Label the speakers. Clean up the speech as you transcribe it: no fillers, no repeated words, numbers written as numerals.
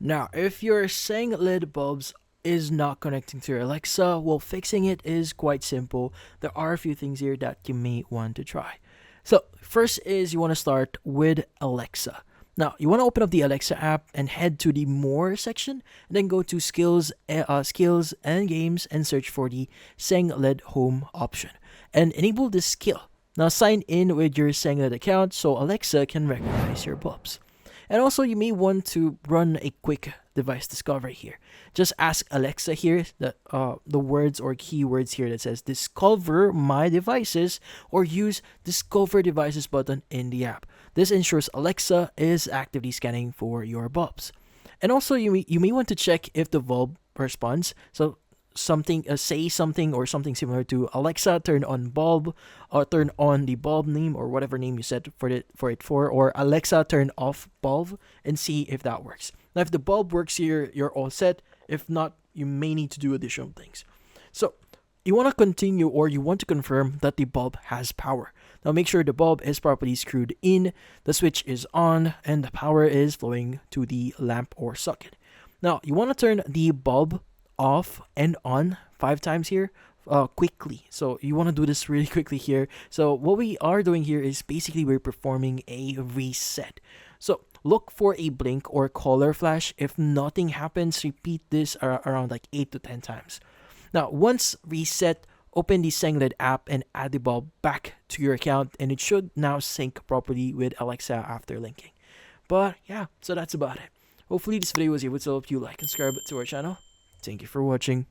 Speaker 1: Now, if your Sengled bulbs is not connecting to your Alexa, well, fixing it is quite simple. There are a few things here that you may want to try. So, first is you want to start with Alexa. Now, you want to open up the Alexa app and head to the More section, and then go to Skills and Games, and search for the Sengled Home option, and enable this skill. Now, sign in with your Sengled account so Alexa can recognize your bulbs. And also, you may want to run a quick device discovery here. Just ask Alexa here the words or keywords here that says discover my devices, or use discover devices button in the app. This ensures Alexa is actively scanning for your bulbs. And also, you may want to check if the bulb responds. So something say something or something similar to Alexa turn on bulb, or turn on the bulb name or whatever name you set for or Alexa turn off bulb, and see if that works. Now if the bulb works here, you're all set. If not, you may need to do additional things. So you want to continue, or you want to confirm that the bulb has power. Now make sure the bulb is properly screwed in, the switch is on, and the power is flowing to the lamp or socket. Now you want to turn the bulb off and on 5 times here quickly. So you want to do this really quickly here. So what we are doing here is basically we're performing a reset. So look for a blink or color flash. If nothing happens, repeat this around like 8 to 10 times. Now once reset, open the Sengled app and add the bulb back to your account, and it should now sync properly with Alexa after linking. But yeah, so that's about it. Hopefully this video was able to help you like and subscribe to our channel. Thank you for watching.